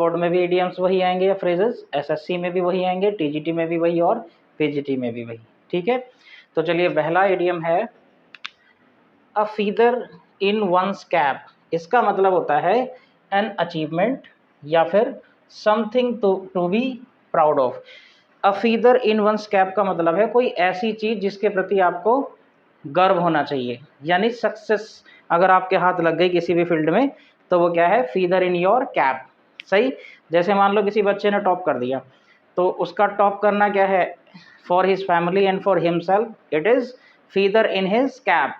Board में भी idioms वही आएंगे या फ्रेजेस, एसएससी में भी वही आएंगे, टीजीटी में भी वही और पीजीटी में भी वही। ठीक है, तो चलिए पहला इडियम है a feather in one's cap. इसका मतलब होता है एन अचीवमेंट या फिर something to be proud of. A feather in one's cap का मतलब है कोई ऐसी चीज जिसके प्रति आपको गर्व होना चाहिए, यानी सक्सेस अगर आपके हाथ लग गई किसी भी फील्ड में तो वो क्या है, फीदर इन योर कैप। सही, जैसे मान लो किसी बच्चे ने टॉप कर दिया तो उसका टॉप करना क्या है, for his family and for himself it is feather in his cap,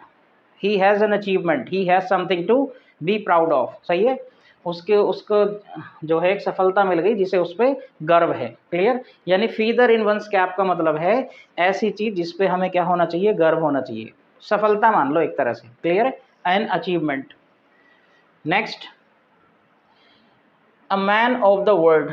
he has an achievement, he has something to be proud of. सही है, उसको जो है एक सफलता मिल गई जिसे उस पर गर्व है। क्लियर, यानी फीदर इन वंस कैप का मतलब है ऐसी चीज जिसपे हमें क्या होना चाहिए, गर्व होना चाहिए, सफलता मान लो एक तरह से। Clear, an achievement. Next, a man of the world.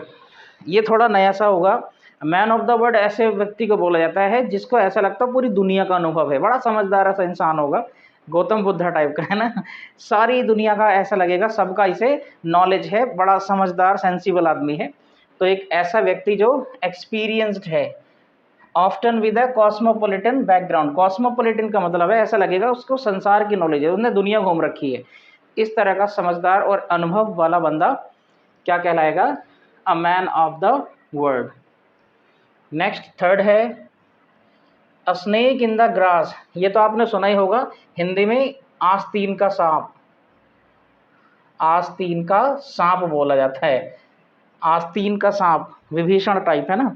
ये थोड़ा नया सा होगा। मैन ऑफ द वर्ल्ड ऐसे व्यक्ति को बोला जाता है जिसको ऐसा लगता है पूरी दुनिया का अनुभव है, बड़ा समझदार ऐसा इंसान होगा, गौतम बुद्धा टाइप का, है ना, सारी दुनिया का ऐसा लगेगा, सबका इसे नॉलेज है, बड़ा समझदार सेंसिबल आदमी है। तो एक ऐसा व्यक्ति जो एक्सपीरियंस्ड है, often with a cosmopolitan background. Cosmopolitan का मतलब है ऐसा लगेगा उसको संसार की नॉलेज है, उसने दुनिया घूम रखी है, इस तरह का समझदार और अनुभव वाला बंदा क्या कहलाएगा, a man of the world. Next, third है a snake in the grass. ये तो आपने सुना ही होगा, हिंदी में आस्तीन का सांप, आस्तीन का सांप बोला जाता है। आस्तीन का सांप विभीषण टाइप है ना,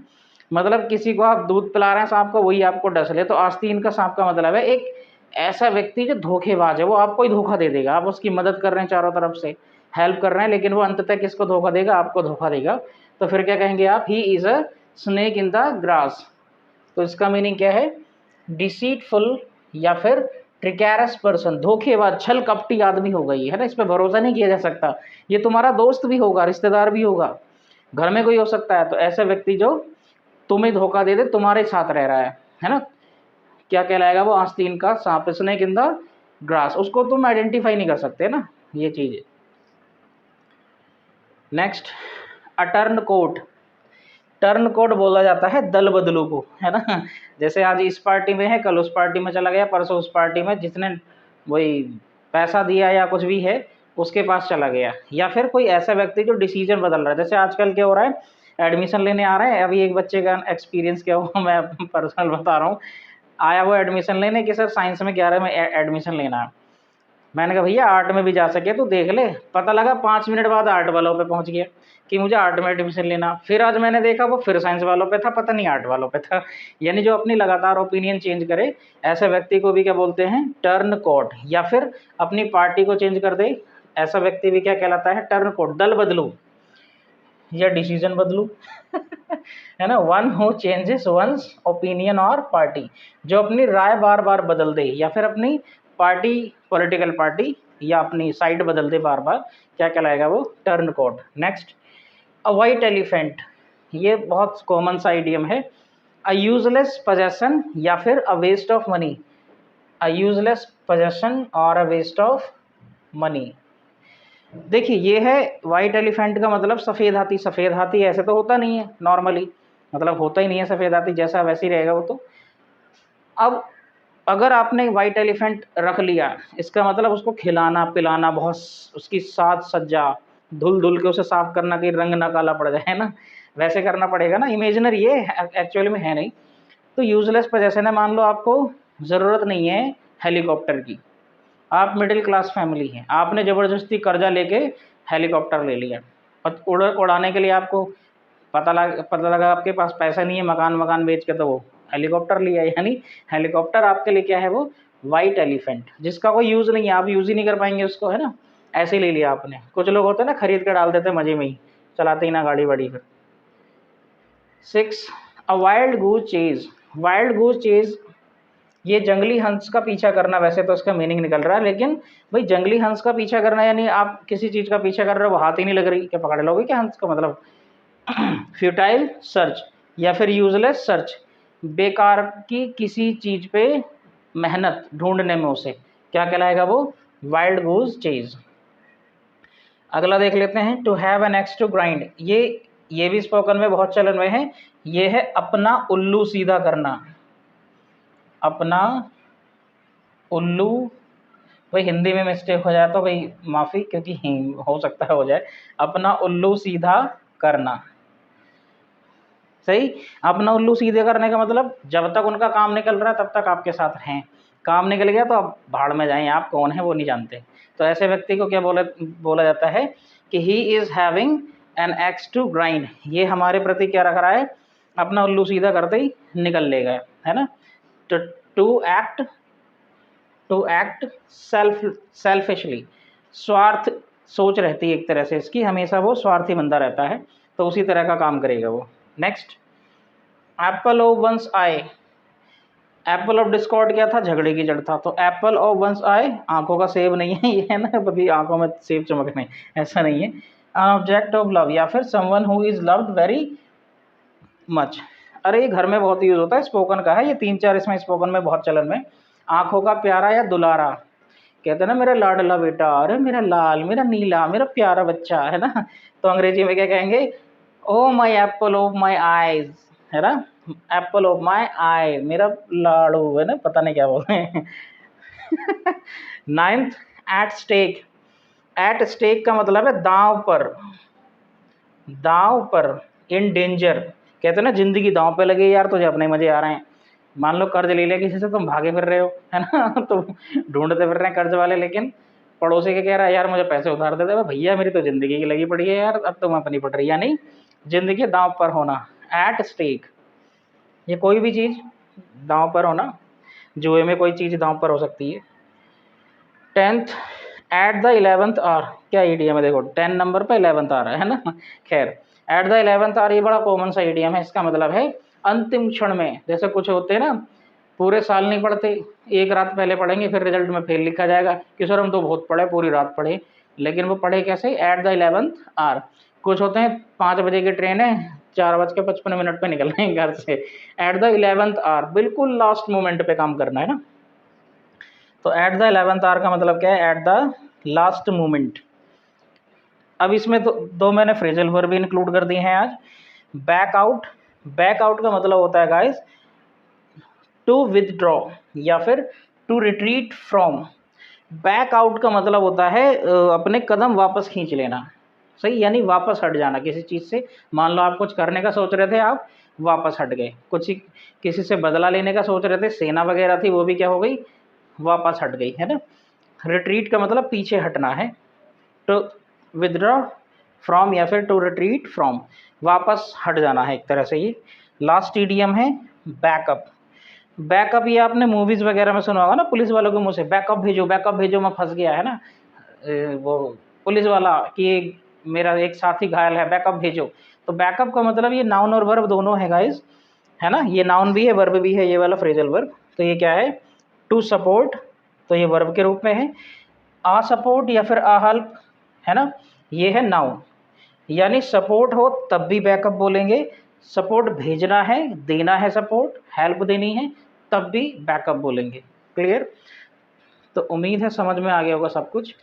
मतलब किसी को आप दूध पिला रहे हैं सांप को, वही आपको डस ले, तो आस्तीन का सांप का मतलब है एक ऐसा व्यक्ति जो धोखेबाज है, वो आपको ही धोखा दे देगा। आप उसकी मदद कर रहे हैं, चारों तरफ से हेल्प कर रहे हैं, लेकिन वो अंततः किसको धोखा देगा, आपको धोखा देगा। तो फिर क्या कहेंगे आप, he is a snake in the grass. तो इसका मीनिंग क्या है, डिसीटफुल या फिर ट्रिकैरस पर्सन, धोखेबाज छल कपटी आदमी होगा ये, है ना, इस पर भरोसा नहीं किया जा सकता। ये तुम्हारा दोस्त भी होगा, रिश्तेदार भी होगा, घर में कोई हो सकता है। तो ऐसा व्यक्ति जो तुम्हें धोखा दे दे, तुम्हारे साथ रह रहा है ना, क्या कहलाएगा वो, आस्तीन का सांप, स्नेक इन द ग्रास। उसको तुम आइडेंटिफाई नहीं कर सकते ना, ये चीज। Next, a turncoat. Turncoat बोला जाता है दल बदलू को, है ना, जैसे आज इस पार्टी में है, कल उस पार्टी में चला गया, परसों उस पार्टी में, जिसने वही पैसा दिया या कुछ भी है उसके पास चला गया। या फिर कोई ऐसा व्यक्ति जो डिसीजन बदल रहा है, जैसे आजकल क्या हो रहा है, एडमिशन लेने आ रहे हैं, अभी एक बच्चे का एक्सपीरियंस क्या हुआ मैं पर्सनल बता रहा हूँ। आया वो एडमिशन लेने कि सर साइंस में 11 में एडमिशन लेना है। मैंने कहा भैया आर्ट में भी जा सके तो देख ले, पता लगा 5 मिनट बाद आर्ट वालों पे पहुंच गया कि मुझे आर्ट में एडमिशन लेना। फिर आज मैंने देखा वो फिर साइंस वालों पे था, पता नहीं आर्ट वालों पे था। यानी जो अपनी लगातार ओपिनियन चेंज करे, ऐसे व्यक्ति को भी क्या बोलते हैं, टर्न कोट। या फिर अपनी पार्टी को चेंज कर दे, ऐसा व्यक्ति भी क्या कहलाता है, टर्न कोट, दल बदलू या डिसीजन बदलू है ना, one who changes once opinion और पार्टी, जो अपनी राय बार बार बदल दे या फिर अपनी पार्टी, पॉलिटिकल पार्टी या अपनी साइड बदल दे बार बार, क्या कहलाएगा वो, turncoat. Next, a white elephant. ये बहुत कॉमन सा इडियम है, अ यूजलेस पोजेशन या फिर a waste of money. A useless possession और अ वेस्ट ऑफ मनी। देखिए ये है वाइट एलिफेंट का मतलब सफ़ेद हाथी। सफ़ेद हाथी ऐसे तो होता नहीं है नॉर्मली, मतलब होता ही नहीं है सफ़ेद हाथी, जैसा वैसे ही रहेगा वो। तो अब अगर आपने वाइट एलिफेंट रख लिया, इसका मतलब उसको खिलाना पिलाना, बहुत उसकी साज सज्जा, धुल धुल के उसे साफ करना कि रंग ना काला पड़ जाए, है ना, वैसे करना पड़ेगा ना, इमेजिनरी ये एक्चुअली में है नहीं। तो यूजलेस पोजेशन है, मान लो आपको ज़रूरत नहीं है हेलीकॉप्टर की, आप मिडिल क्लास फैमिली हैं, आपने ज़बरदस्ती कर्जा लेके हेलीकॉप्टर ले लिया, और उड़ाने के लिए आपको पता लगा आपके पास पैसा नहीं है, मकान बेच के तो वो हेलीकॉप्टर लिया। यानी हेलीकॉप्टर आपके लिए क्या है, वो वाइट एलिफेंट, जिसका कोई यूज़ नहीं है, आप यूज़ ही नहीं कर पाएंगे उसको, है ना, ऐसे ही ले लिया आपने। कुछ लोग होते हैं ना खरीद कर डाल देते मजे में ही, चलाते ही ना गाड़ी बड़ी। फिर 6, अ वाइल्ड गूज चेज। वाइल्ड गूज चेज, ये जंगली हंस का पीछा करना, वैसे तो इसका मीनिंग निकल रहा है, लेकिन भाई जंगली हंस का पीछा करना यानी आप किसी चीज़ का पीछा कर रहे हो, वो हाथ ही नहीं लग रही, क्या पकड़ लोगे क्या हंस का, मतलब फ्यूटाइल सर्च या फिर यूजलेस सर्च, बेकार की किसी चीज पे मेहनत ढूंढने में, उसे क्या कहलाएगा वो, वाइल्ड गूज चेज। अगला देख लेते हैं, to have an axe to grind, ये भी स्पोकन में बहुत चलन में है। ये है अपना उल्लू सीधा करना, अपना उल्लू। भाई हिंदी में मिस्टेक हो जाए तो भाई माफ़ी, क्योंकि हो सकता है हो जाए। अपना उल्लू सीधा करना, सही। अपना उल्लू सीधे करने का मतलब जब तक उनका काम निकल रहा है तब तक आपके साथ हैं, काम निकल गया तो आप भाड़ में जाएं, आप कौन है वो नहीं जानते। तो ऐसे व्यक्ति को क्या बोला जाता है कि he is having an axe to grind, ये हमारे प्रति क्या रख रहा है, अपना उल्लू सीधा करते ही निकल लेगा, है ना। तो टू एक्ट सेल्फिशली, स्वार्थ सोच रहती है एक तरह से इसकी, हमेशा वो स्वार्थी बंदा रहता है, तो उसी तरह का काम करेगा वो। Next, apple of one's eye, apple of discord क्या था, झगड़े की जड़ था। तो एप्पल ऑफ वंस आई, आंखों का सेब नहीं है ये, है ना, कभी आंखों में सेब चमकने, ऐसा नहीं है। एन ऑब्जेक्ट ऑफ लव, या फिर someone who is loved very much. अरे ये घर में बहुत यूज होता है, स्पोकन का है ये, 3-4 इसमें स्पोकन में बहुत चलन में। आंखों का प्यारा या दुलारा, कहते हैं ना मेरा लाडला बेटा, अरे मेरा लाल, मेरा नीला, मेरा प्यारा बच्चा, है ना। तो अंग्रेजी में क्या कहेंगे, oh my apple of my eyes, है ना, एप्पल ऑफ माई आई, मेरा लाड़ू, है ना, पता नहीं क्या बोलते हैं। 9th, at stake, at stake का मतलब है दांव पर, दांव पर। इन डेंजर, कहते हैं ना जिंदगी दांव पे लगी यार, तुझे अपने मजे आ रहे हैं। मान लो कर्ज ले लिया किसी से, तुम भागे फिर रहे हो, है ना, तो ढूंढते फिर रहे हैं कर्ज वाले, लेकिन पड़ोसी के कह रहा है यार मुझे पैसे उधार दे दे, भैया मेरी तो जिंदगी की लगी पड़ी है यार, अब तुम अपनी पड़ रही है, नहीं, जिंदगी दांव पर होना, एट स्टेक। ये कोई भी चीज़ दांव पर होना, जुए में कोई चीज़ दांव पर हो सकती है। 10th, at the 11th hour, क्या ईडीएम है, देखो 10 नंबर पर 11th आ रहा है ना। खैर, एट द 11th आवर ये बड़ा कॉमन सा ईडीएम है, इसका मतलब है अंतिम क्षण में। जैसे कुछ होते हैं ना, पूरे साल नहीं पढ़ते, एक रात पहले पढ़ेंगे फिर रिजल्ट में फेल लिखा जाएगा कि सर हम तो बहुत पढ़े, पूरी रात पढ़े, लेकिन वो पढ़े कैसे, एट द 11th आवर। कुछ होते हैं 5 बजे की ट्रेन है, 4:55 पे निकल रहे हैं घर से, एट द 11th आवर, बिल्कुल लास्ट मोमेंट पे काम करना है ना। तो एट द 11th आवर का मतलब क्या है, एट द लास्ट मोमेंट। अब इसमें तो दो मैंने फ्रेजल वर्ब भी इंक्लूड कर दिए हैं आज। बैक आउट, बैक आउट का मतलब होता है गाइस टू विदड्रॉ या फिर to retreat from. Back out का मतलब होता है अपने कदम वापस खींच लेना, सही, यानी वापस हट जाना किसी चीज़ से। मान लो आप कुछ करने का सोच रहे थे, आप वापस हट गए, कुछ किसी से बदला लेने का सोच रहे थे, सेना वगैरह थी, वो भी क्या हो गई, वापस हट गई, है ना। रिट्रीट का मतलब पीछे हटना है, टू विदड्रॉ फ्रॉम या फिर टू रिट्रीट फ्रॉम, वापस हट जाना है एक तरह से। ये लास्ट ईडीएम है बैकअप। बैकअप ये आपने मूवीज़ वगैरह में सुना होगा ना, पुलिस वालों के मुँह से, बैकअप भेजो मैं फंस गया, है ना, वो पुलिस वाला कि मेरा एक साथी घायल है, बैकअप भेजो। तो बैकअप का मतलब ये नाउन और वर्ब दोनों है गाइस, है ना, ये नाउन भी है वर्ब भी है, ये वाला फ्रेजल वर्ब। तो ये क्या है, टू सपोर्ट, तो ये वर्ब के रूप में है। आ सपोर्ट या फिर आ हेल्प, है ना, ये है नाउन। यानी सपोर्ट हो तब भी बैकअप बोलेंगे, सपोर्ट भेजना है, देना है सपोर्ट, हेल्प देनी है, तब भी बैकअप बोलेंगे। क्लियर। तो उम्मीद है समझ में आ गया होगा सब कुछ।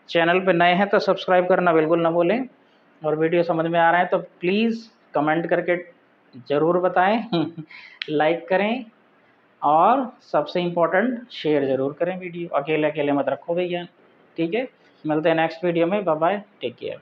चैनल पे नए हैं तो सब्सक्राइब करना बिल्कुल ना भूलें, और वीडियो समझ में आ रहा है तो प्लीज़ कमेंट करके ज़रूर बताएं। लाइक करें, और सबसे इम्पोर्टेंट शेयर ज़रूर करें वीडियो, अकेले अकेले मत रखो भैया, ठीक है। मिलते हैं नेक्स्ट वीडियो में, बाय बाय, टेक केयर।